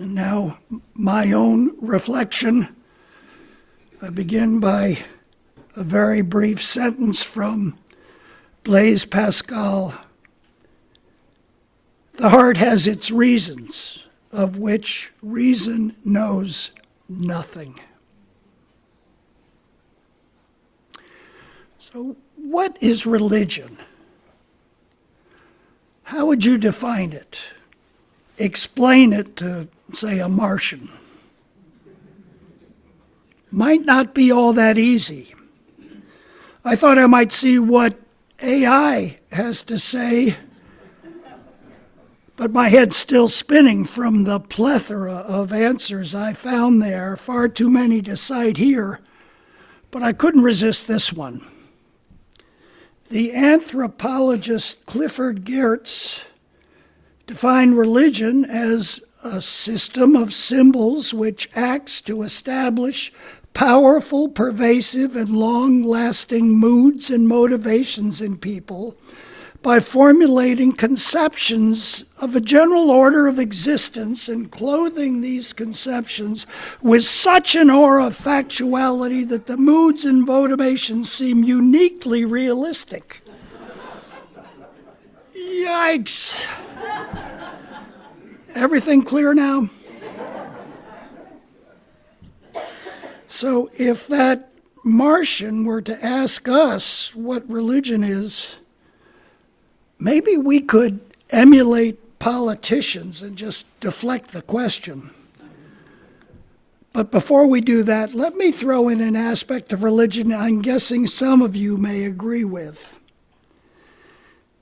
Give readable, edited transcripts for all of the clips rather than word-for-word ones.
And now, my own reflection. I begin by a very brief sentence from Blaise Pascal. The heart has its reasons, of which reason knows nothing. So, what is religion? How would you define it? Explain it to, say, a Martian. Might not be all that easy. I thought I might see what AI has to say, but my head's still spinning from the plethora of answers I found there, far too many to cite here, but I couldn't resist this one. The anthropologist Clifford Geertz defined religion as a system of symbols which acts to establish powerful, pervasive, and long-lasting moods and motivations in people by formulating conceptions of a general order of existence and clothing these conceptions with such an aura of factuality that the moods and motivations seem uniquely realistic. Yikes! Everything clear now? So if that Martian were to ask us what religion is, maybe we could emulate politicians and just deflect the question. But before we do that, let me throw in an aspect of religion I'm guessing some of you may agree with.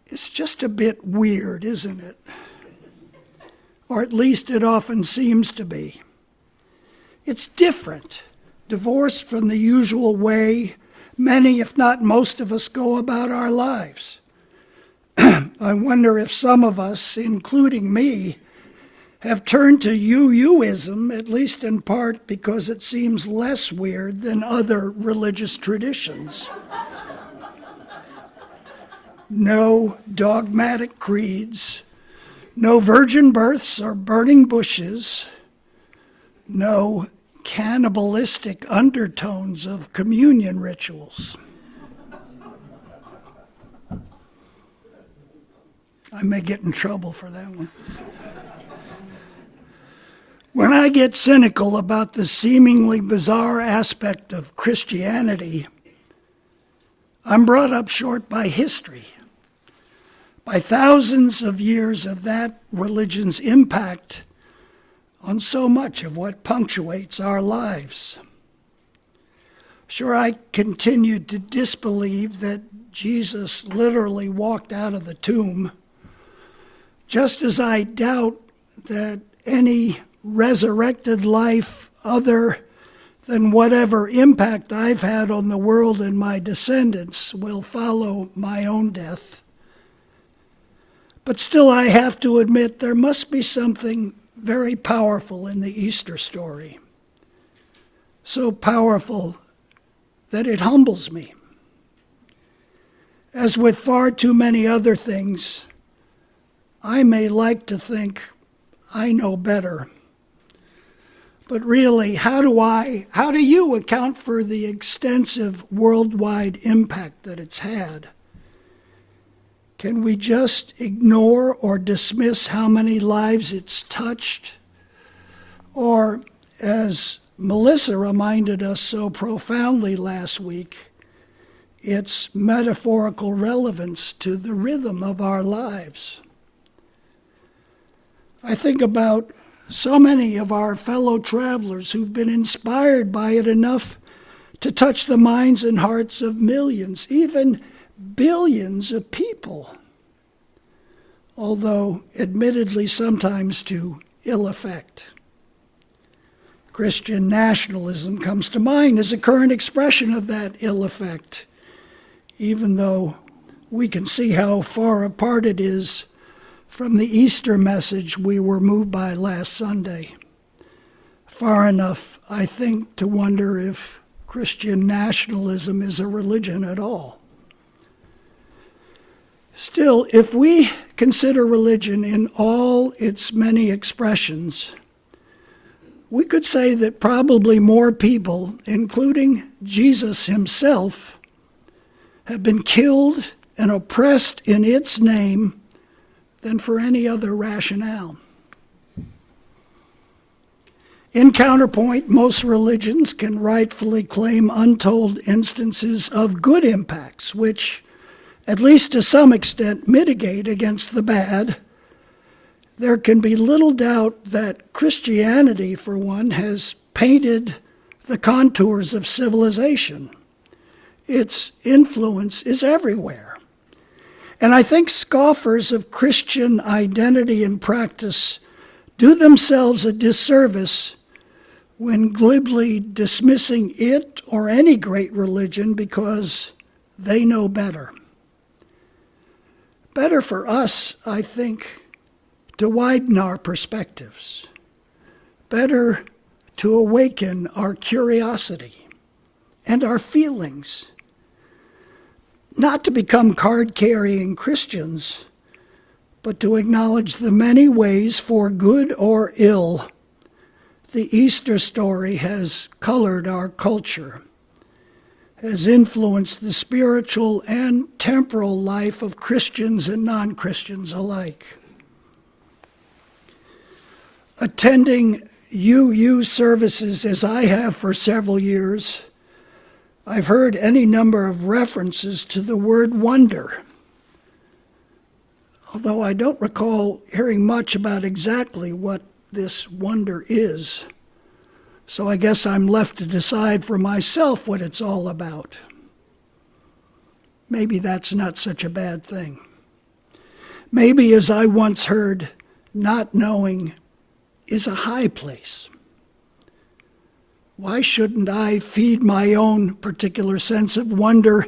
It's just a bit weird, isn't it? Or at least it often seems to be. It's different, divorced from the usual way many, if not most of us, go about our lives. I wonder if some of us, including me, have turned to you-ism, at least in part because it seems less weird than other religious traditions. No dogmatic creeds, no virgin births or burning bushes, no cannibalistic undertones of communion rituals. I may get in trouble for that one. When I get cynical about the seemingly bizarre aspect of Christianity, I'm brought up short by history, by thousands of years of that religion's impact on so much of what punctuates our lives. Sure, I continued to disbelieve that Jesus literally walked out of the tomb, just as I doubt that any resurrected life other than whatever impact I've had on the world and my descendants will follow my own death. But still, I have to admit there must be something very powerful in the Easter story. So powerful that it humbles me. As with far too many other things, I may like to think I know better. But really, how do you account for the extensive worldwide impact that it's had? Can we just ignore or dismiss how many lives it's touched? Or, as Melissa reminded us so profoundly last week, its metaphorical relevance to the rhythm of our lives? I think about so many of our fellow travelers who've been inspired by it enough to touch the minds and hearts of millions, even billions of people, although admittedly sometimes to ill effect. Christian nationalism comes to mind as a current expression of that ill effect, even though we can see how far apart it is from the Easter message we were moved by last Sunday. Far enough, I think, to wonder if Christian nationalism is a religion at all. Still, if we consider religion in all its many expressions, we could say that probably more people, including Jesus himself, have been killed and oppressed in its name than for any other rationale. In counterpoint, most religions can rightfully claim untold instances of good impacts, which, at least to some extent, mitigate against the bad. There can be little doubt that Christianity, for one, has painted the contours of civilization. Its influence is everywhere. And I think scoffers of Christian identity and practice do themselves a disservice when glibly dismissing it or any great religion because they know better. Better for us, I think, to widen our perspectives. Better to awaken our curiosity and our feelings. Not to become card-carrying Christians, but to acknowledge the many ways, for good or ill, the Easter story has colored our culture, has influenced the spiritual and temporal life of Christians and non-Christians alike. Attending UU services, as I have for several years, I've heard any number of references to the word wonder, although I don't recall hearing much about exactly what this wonder is. So I guess I'm left to decide for myself what it's all about. Maybe that's not such a bad thing. Maybe, as I once heard, not knowing is a high place. Why shouldn't I feed my own particular sense of wonder,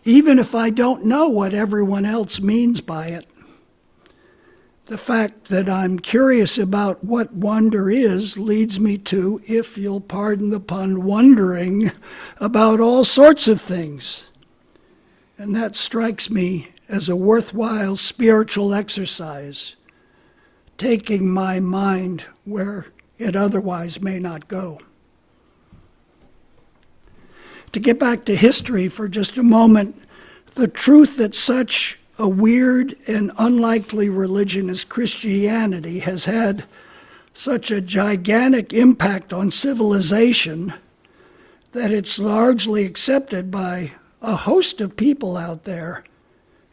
even if I don't know what everyone else means by it? The fact that I'm curious about what wonder is leads me to, if you'll pardon the pun, wondering about all sorts of things. And that strikes me as a worthwhile spiritual exercise, taking my mind where it otherwise may not go. To get back to history for just a moment, the truth that such a weird and unlikely religion as Christianity has had such a gigantic impact on civilization that it's largely accepted by a host of people out there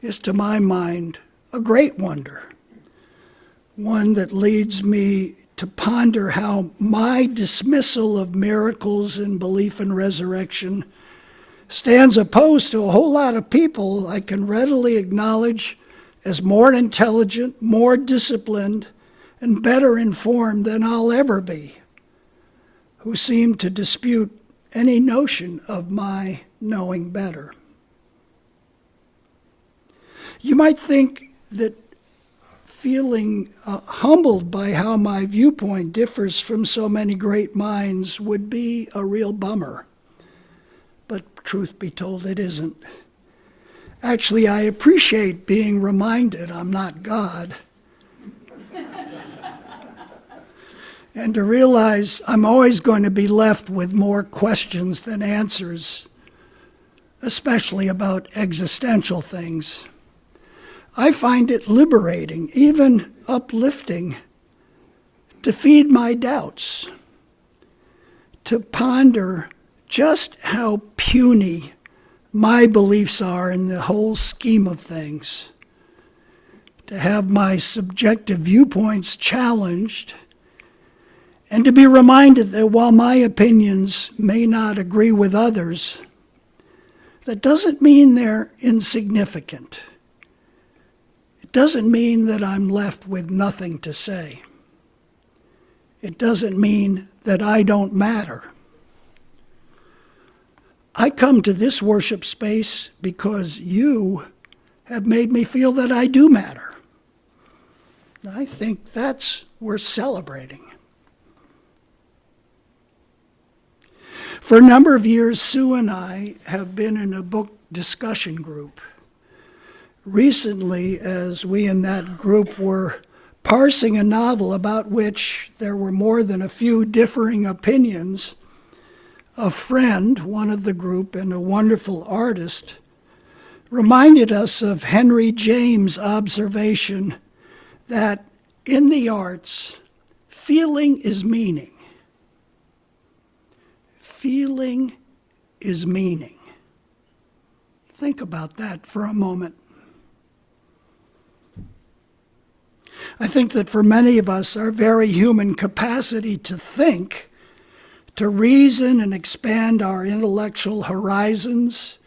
is, to my mind, a great wonder. One that leads me to ponder how my dismissal of miracles and belief in resurrection stands opposed to a whole lot of people I can readily acknowledge as more intelligent, more disciplined, and better informed than I'll ever be, who seem to dispute any notion of my knowing better. You might think that feeling humbled by how my viewpoint differs from so many great minds would be a real bummer. But truth be told, it isn't. Actually, I appreciate being reminded I'm not God. And to realize I'm always going to be left with more questions than answers, especially about existential things. I find it liberating, even uplifting, to feed my doubts, to ponder just how puny my beliefs are in the whole scheme of things, to have my subjective viewpoints challenged, and to be reminded that while my opinions may not agree with others, that doesn't mean they're insignificant. It doesn't mean that I'm left with nothing to say. It doesn't mean that I don't matter. I come to this worship space because you have made me feel that I do matter. I think that's worth celebrating. For a number of years, Sue and I have been in a book discussion group. Recently, as we in that group were parsing a novel about which there were more than a few differing opinions, a friend, one of the group and a wonderful artist, reminded us of Henry James' observation that in the arts, feeling is meaning. Feeling is meaning. Think about that for a moment. I think that for many of us, our very human capacity to think, to reason and expand our intellectual horizons,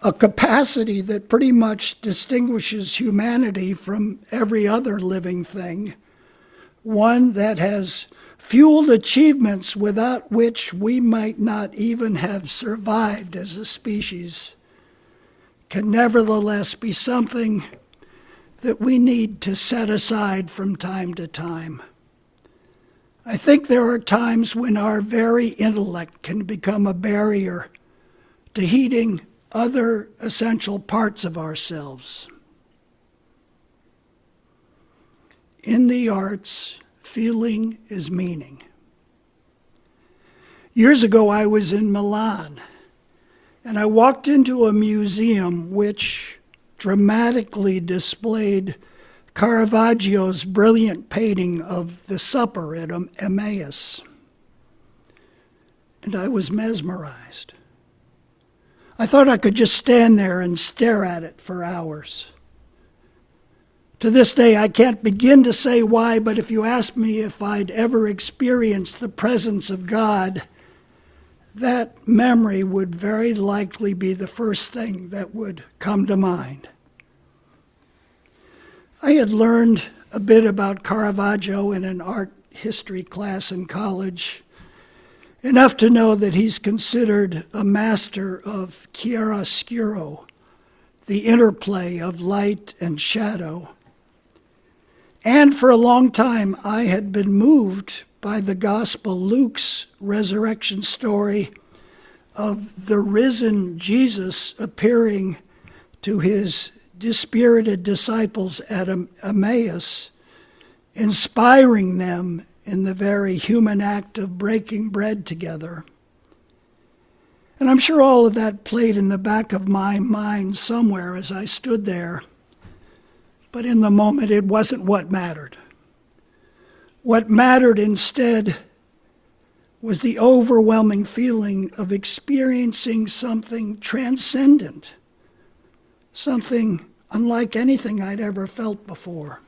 a capacity that pretty much distinguishes humanity from every other living thing, one that has fueled achievements without which we might not even have survived as a species, can nevertheless be something that we need to set aside from time to time. I think there are times when our very intellect can become a barrier to heeding other essential parts of ourselves. In the arts, feeling is meaning. Years ago, I was in Milan, and I walked into a museum which dramatically displayed Caravaggio's brilliant painting of the supper at Emmaus. And I was mesmerized. I thought I could just stand there and stare at it for hours. To this day, I can't begin to say why, but if you ask me if I'd ever experienced the presence of God, that memory would very likely be the first thing that would come to mind. I had learned a bit about Caravaggio in an art history class in college, enough to know that he's considered a master of chiaroscuro, the interplay of light and shadow. And for a long time, I had been moved by the Gospel Luke's resurrection story of the risen Jesus appearing to his dispirited disciples at Emmaus, inspiring them in the very human act of breaking bread together. And I'm sure all of that played in the back of my mind somewhere as I stood there. But in the moment, it wasn't what mattered. What mattered instead was the overwhelming feeling of experiencing something transcendent, something unlike anything I'd ever felt before.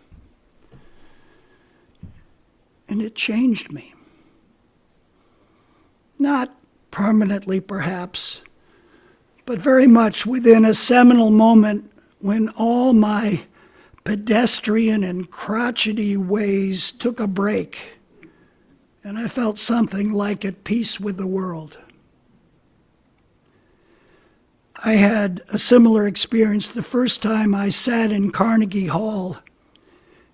And it changed me. Not permanently, perhaps, but very much within a seminal moment when all my pedestrian and crotchety ways took a break, and I felt something like at peace with the world. I had a similar experience the first time I sat in Carnegie Hall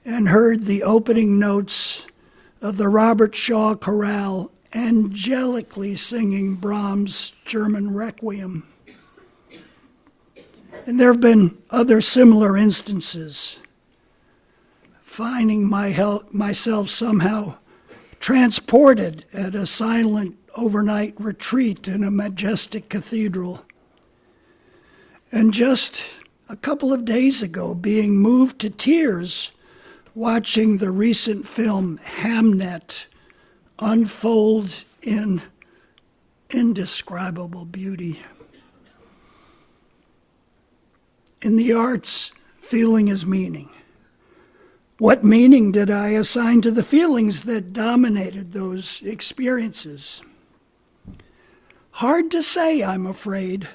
and heard the opening notes of the Robert Shaw Chorale angelically singing Brahms' German Requiem. And there have been other similar instances, finding myself somehow transported at a silent overnight retreat in a majestic cathedral. And just a couple of days ago, being moved to tears watching the recent film Hamnet unfold in indescribable beauty. In the arts, feeling is meaning. What meaning did I assign to the feelings that dominated those experiences? Hard to say, I'm afraid,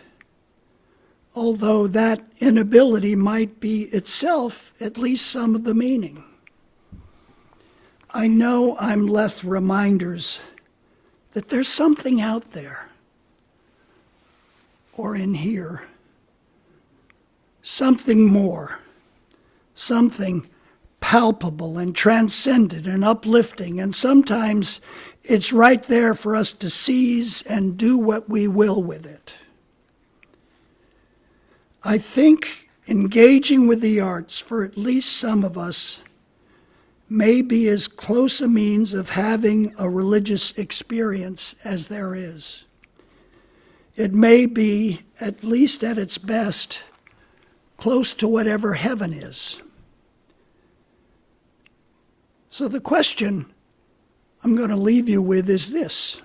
although that inability might be itself at least some of the meaning. I know I'm left reminders that there's something out there, or in here, something more, something palpable and transcendent and uplifting, and sometimes it's right there for us to seize and do what we will with it. I think engaging with the arts, for at least some of us, may be as close a means of having a religious experience as there is. It may be, at least at its best, close to whatever heaven is. So the question I'm going to leave you with is this.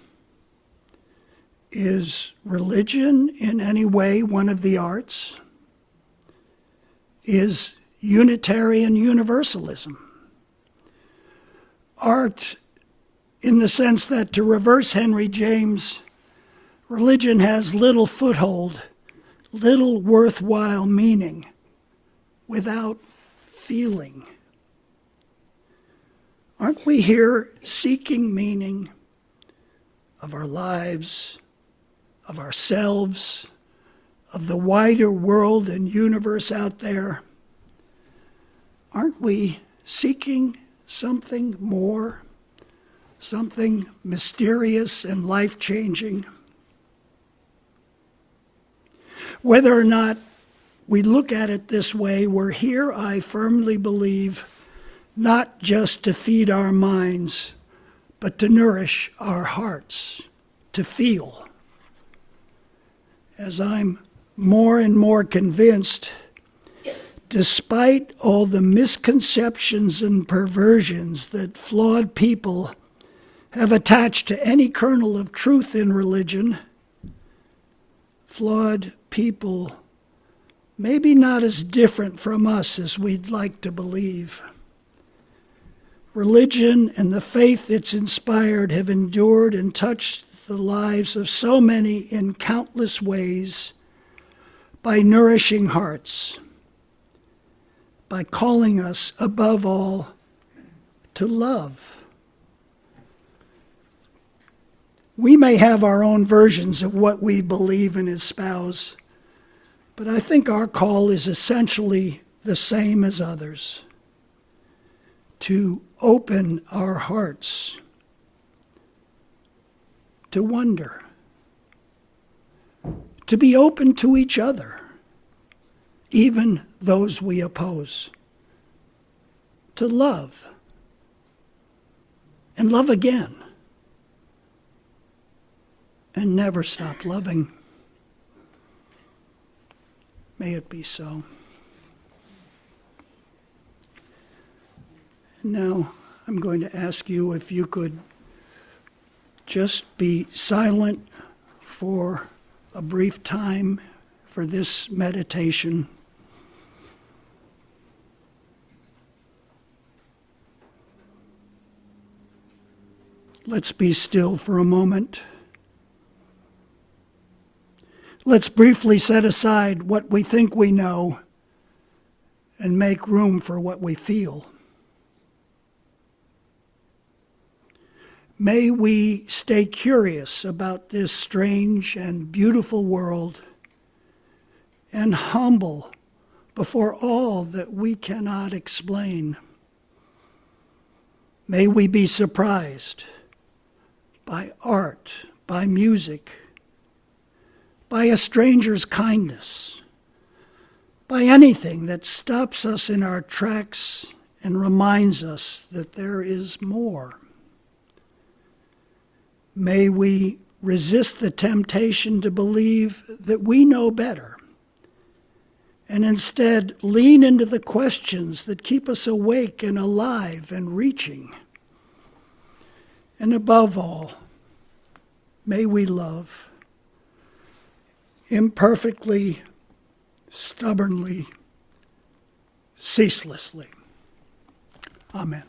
Is religion in any way one of the arts? Is Unitarian Universalism art in the sense that, to reverse Henry James, religion has little foothold, little worthwhile meaning without feeling? Aren't we here seeking meaning of our lives, of ourselves, of the wider world and universe out there? Aren't we seeking something more, something mysterious and life-changing? Whether or not we look at it this way, we're here, I firmly believe, not just to feed our minds, but to nourish our hearts, to feel. As I'm more and more convinced, despite all the misconceptions and perversions that flawed people have attached to any kernel of truth in religion, flawed people maybe not as different from us as we'd like to believe. Religion and the faith it's inspired have endured and touched the lives of so many in countless ways by nourishing hearts, by calling us, above all, to love. We may have our own versions of what we believe and espouse, but I think our call is essentially the same as others: to open our hearts, to wonder, to be open to each other, even those we oppose, to love and love again, and never stop loving. May it be so. Now, I'm going to ask you if you could just be silent for a brief time for this meditation. Let's be still for a moment. Let's briefly set aside what we think we know and make room for what we feel. May we stay curious about this strange and beautiful world and humble before all that we cannot explain. May we be surprised by art, by music, by a stranger's kindness, by anything that stops us in our tracks and reminds us that there is more. May we resist the temptation to believe that we know better, and instead lean into the questions that keep us awake and alive and reaching. And above all, may we love imperfectly, stubbornly, ceaselessly. Amen.